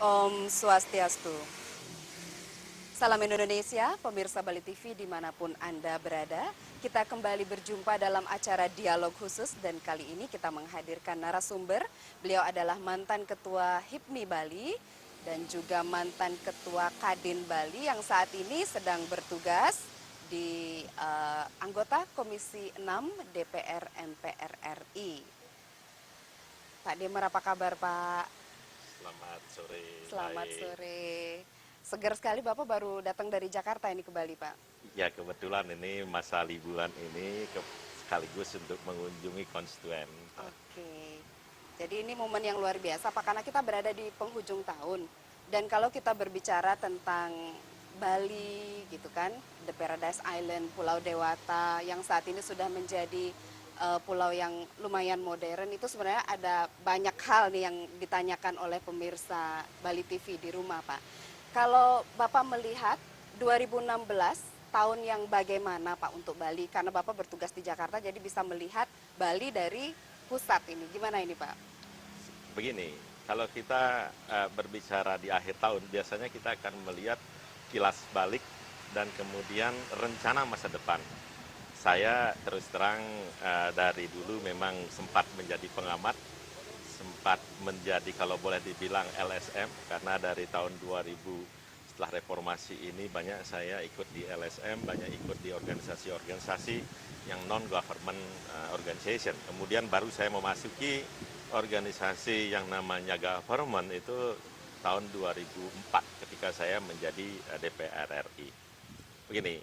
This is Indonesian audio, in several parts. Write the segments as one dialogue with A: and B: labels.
A: Om Swastiastu. Salam Indonesia, pemirsa Bali TV dimanapun Anda berada. Kita kembali berjumpa dalam acara dialog khusus dan kali ini kita menghadirkan narasumber. Beliau adalah mantan Ketua HIPMI Bali dan juga mantan Ketua Kadin Bali yang saat ini sedang bertugas di anggota Komisi 6 DPR MPR RI. Pak Demer, apa kabar Pak?
B: Selamat sore.
A: Selamat
B: baik.
A: sore. Segar sekali Bapak baru datang dari Jakarta ini ke Bali, Pak.
B: Ya kebetulan ini masa liburan ini sekaligus untuk mengunjungi konstituen.
A: Oke. Jadi ini momen yang luar biasa Pak karena kita berada di penghujung tahun. Dan kalau kita berbicara tentang Bali gitu kan, The Paradise Island, Pulau Dewata yang saat ini sudah menjadi pulau yang lumayan modern, itu sebenarnya ada banyak hal nih yang ditanyakan oleh pemirsa Bali TV di rumah, Pak. Kalau Bapak melihat 2016 tahun yang bagaimana Pak untuk Bali, karena Bapak bertugas di Jakarta jadi bisa melihat Bali dari pusat ini, gimana ini Pak?
B: Begini, kalau kita berbicara di akhir tahun, biasanya kita akan melihat kilas balik dan kemudian rencana masa depan. Saya terus terang dari dulu memang sempat menjadi pengamat, sempat menjadi kalau boleh dibilang LSM, karena dari tahun 2000 setelah reformasi ini banyak saya ikut di LSM, banyak ikut di organisasi-organisasi yang non-government organization. Kemudian baru saya memasuki organisasi yang namanya government itu tahun 2004 ketika saya menjadi DPR RI. Begini,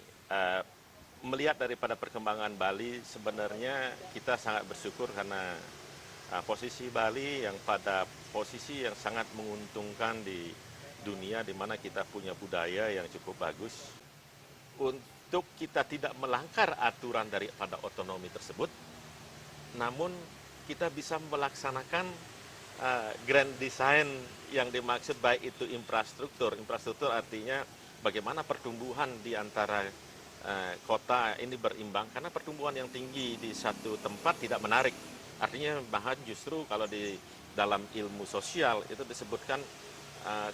B: melihat daripada perkembangan Bali, sebenarnya kita sangat bersyukur karena posisi Bali yang pada posisi yang sangat menguntungkan di dunia, di mana kita punya budaya yang cukup bagus. Untuk kita tidak melanggar aturan daripada otonomi tersebut, namun kita bisa melaksanakan grand design yang dimaksud baik itu infrastruktur. Infrastruktur artinya bagaimana pertumbuhan di antara kota ini berimbang, karena pertumbuhan yang tinggi di satu tempat tidak menarik. Artinya bahkan justru kalau di dalam ilmu sosial itu disebutkan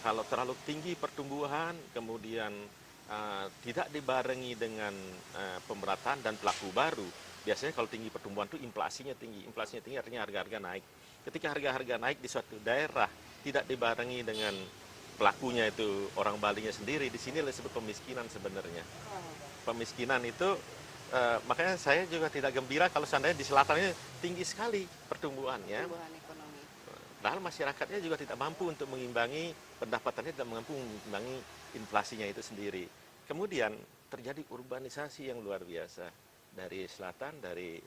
B: kalau terlalu tinggi pertumbuhan kemudian tidak dibarengi dengan pemerataan dan pelaku baru, biasanya kalau tinggi pertumbuhan itu inflasinya tinggi. Inflasinya tinggi artinya harga-harga naik. Ketika harga-harga naik di suatu daerah tidak dibarengi dengan pelakunya itu orang Balinya sendiri, di sini disebut pemiskinan sebenarnya. Pemiskinan itu makanya saya juga tidak gembira kalau seandainya di selatan ini tinggi sekali pertumbuhannya.
A: Pertumbuhan ekonomi.
B: Padahal masyarakatnya juga tidak mampu untuk mengimbangi pendapatannya, tidak mampu mengimbangi inflasinya itu sendiri. Kemudian terjadi urbanisasi yang luar biasa dari selatan, dari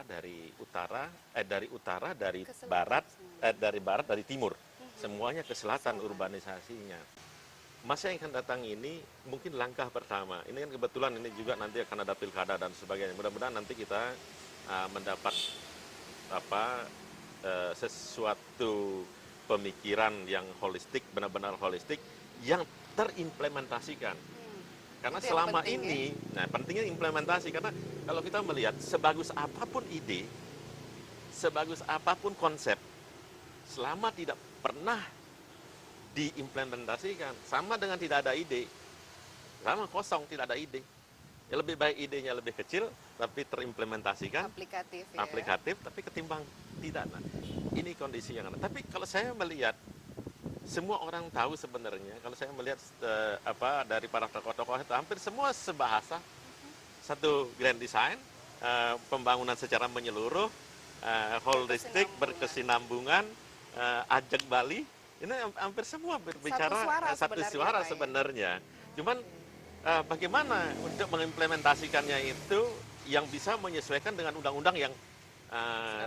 B: dari utara, dari barat, dari timur. Semuanya ke selatan urbanisasinya. Masa yang akan datang ini mungkin langkah pertama. Ini kan kebetulan ini juga nanti akan ada pilkada dan sebagainya. Mudah-mudahan nanti kita mendapat sesuatu pemikiran yang holistik, benar-benar holistik, yang terimplementasikan. Karena selama ini, nah pentingnya implementasi, karena kalau kita melihat sebagus apapun ide, sebagus apapun konsep, selama tidak pernah diimplementasikan, sama dengan tidak ada ide, sama kosong, tidak ada ide. Ya lebih baik idenya lebih kecil, tapi terimplementasikan, aplikatif, tapi ketimbang tidak. Nah, ini kondisi yang ada. Tapi kalau saya melihat, semua orang tahu sebenarnya, kalau saya melihat dari para tokoh-tokoh itu, hampir semua sebahasa, satu grand design, pembangunan secara menyeluruh, holistik, berkesinambungan, ajak Bali. Ini hampir semua berbicara satu suara sebenarnya. Cuman bagaimana untuk mengimplementasikannya itu yang bisa menyesuaikan dengan undang-undang yang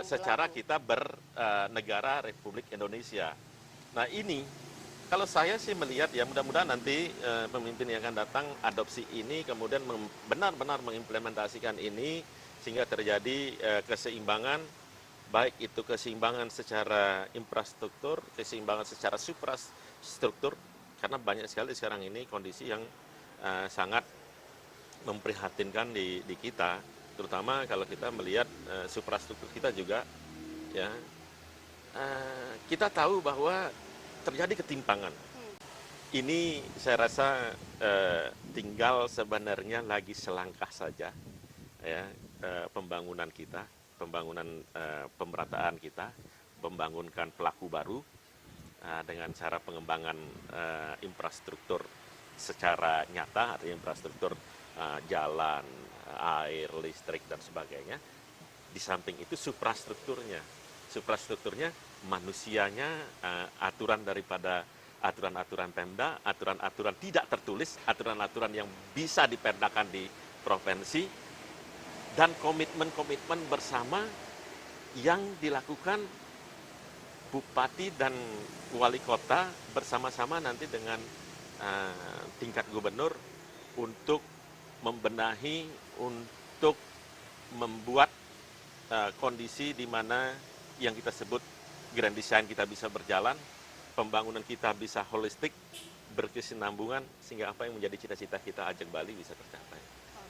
B: secara kita bernegara Republik Indonesia. Nah ini kalau saya sih melihat ya mudah-mudahan nanti pemimpin yang akan datang adopsi ini kemudian benar-benar mengimplementasikan ini sehingga terjadi keseimbangan, baik itu keseimbangan secara infrastruktur, keseimbangan secara suprastruktur, karena banyak sekali sekarang ini kondisi yang sangat memprihatinkan di kita, terutama kalau kita melihat suprastruktur kita juga, ya kita tahu bahwa terjadi ketimpangan.
A: Hmm.
B: Ini saya rasa tinggal sebenarnya lagi selangkah saja ya, pembangunan kita, pembangunan pemerataan kita, membangunkan pelaku baru dengan cara pengembangan infrastruktur secara nyata, artinya infrastruktur jalan, air, listrik dan sebagainya. Di samping itu suprastrukturnya manusianya, aturan daripada aturan-aturan Pemda, aturan-aturan tidak tertulis, aturan-aturan yang bisa diperdakan di provinsi, dan komitmen-komitmen bersama yang dilakukan bupati dan wali kota bersama-sama nanti dengan tingkat gubernur untuk membenahi, untuk membuat kondisi di mana yang kita sebut grand design kita bisa berjalan, pembangunan kita bisa holistik, berkesinambungan, sehingga apa yang menjadi cita-cita kita Ajak Bali bisa tercapai.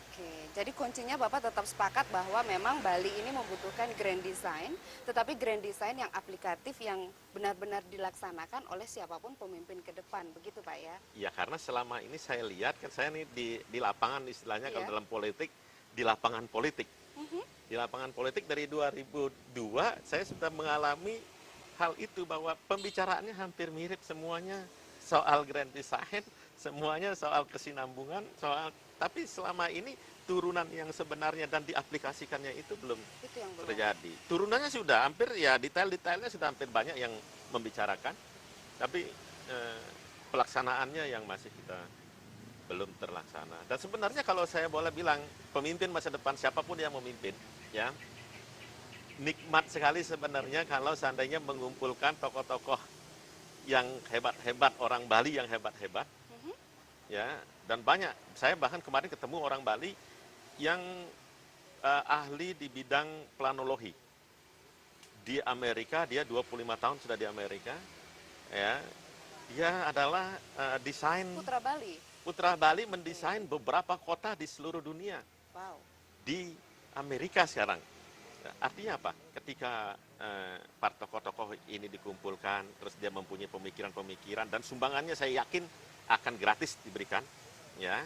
A: Oke, jadi kuncinya Bapak tetap sepakat bahwa memang Bali ini membutuhkan grand design, tetapi grand design yang aplikatif, yang benar-benar dilaksanakan oleh siapapun pemimpin ke depan, begitu Pak ya?
B: Ya, karena selama ini saya lihat, kan saya ini di lapangan istilahnya,
A: Iya.
B: kalau dalam politik, di lapangan politik. Di lapangan politik dari 2002, saya sudah mengalami hal itu, bahwa pembicaraannya hampir mirip semuanya soal grand design, semuanya soal kesinambungan, tapi selama ini turunan yang sebenarnya dan diaplikasikannya itu belum
A: Itu yang belum.
B: terjadi. Turunannya sudah hampir, ya detail-detailnya sudah hampir banyak yang membicarakan, tapi pelaksanaannya yang masih kita belum terlaksana. Dan sebenarnya kalau saya boleh bilang, pemimpin masa depan siapapun yang memimpin, ya nikmat sekali sebenarnya kalau seandainya mengumpulkan tokoh-tokoh yang hebat-hebat, orang Bali yang hebat-hebat, ya, dan banyak. Saya bahkan kemarin ketemu orang Bali yang ahli di bidang planologi. Di Amerika, dia 25 tahun sudah di Amerika, ya. Dia adalah desain
A: Putra Bali.
B: mendesain beberapa kota di seluruh dunia.
A: Wow.
B: Di Amerika sekarang. Artinya apa? Ketika para tokoh-tokoh ini dikumpulkan, terus dia mempunyai pemikiran-pemikiran, dan sumbangannya saya yakin akan gratis diberikan, ya,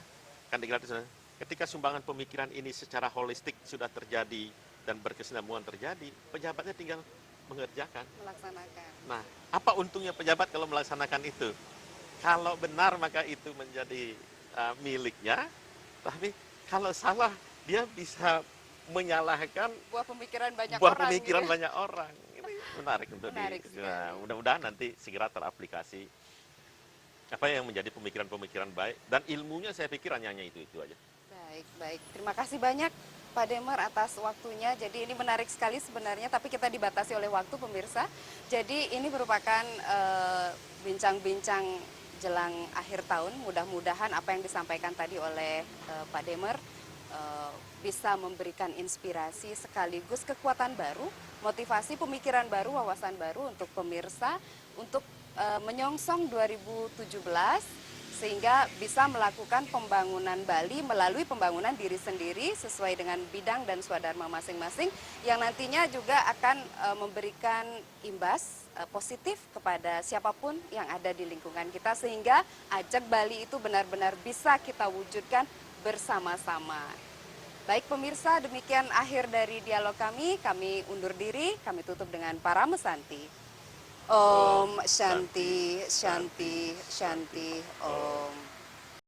B: kan gratis. Ketika sumbangan pemikiran ini secara holistik sudah terjadi dan berkesinambungan terjadi, pejabatnya tinggal mengerjakan.
A: Melaksanakan.
B: Nah, apa untungnya pejabat kalau melaksanakan itu? Kalau benar maka itu menjadi miliknya, tapi kalau salah dia bisa menyalahkan
A: Buah pemikiran banyak
B: buah
A: orang.
B: pemikiran
A: gitu.
B: banyak orang. Ini menarik untuk
A: Menarik sekali.
B: Nah, mudah-mudahan nanti segera teraplikasi apa yang menjadi pemikiran-pemikiran baik, dan ilmunya saya pikir hanya itu aja.
A: Baik. Terima kasih banyak Pak Demer atas waktunya. Jadi ini menarik sekali sebenarnya, tapi kita dibatasi oleh waktu pemirsa. Jadi ini merupakan bincang-bincang jelang akhir tahun. Mudah-mudahan apa yang disampaikan tadi oleh Pak Demer bisa memberikan inspirasi sekaligus kekuatan baru, motivasi, pemikiran baru, wawasan baru untuk pemirsa untuk menyongsong 2017, sehingga bisa melakukan pembangunan Bali melalui pembangunan diri sendiri sesuai dengan bidang dan swadharma masing-masing, yang nantinya juga akan memberikan imbas positif kepada siapapun yang ada di lingkungan kita, sehingga Ajak Bali itu benar-benar bisa kita wujudkan bersama-sama. Baik pemirsa, demikian akhir dari dialog kami. Kami undur diri, kami tutup dengan para mesanti. Om Shanti, Shanti, Shanti, Om.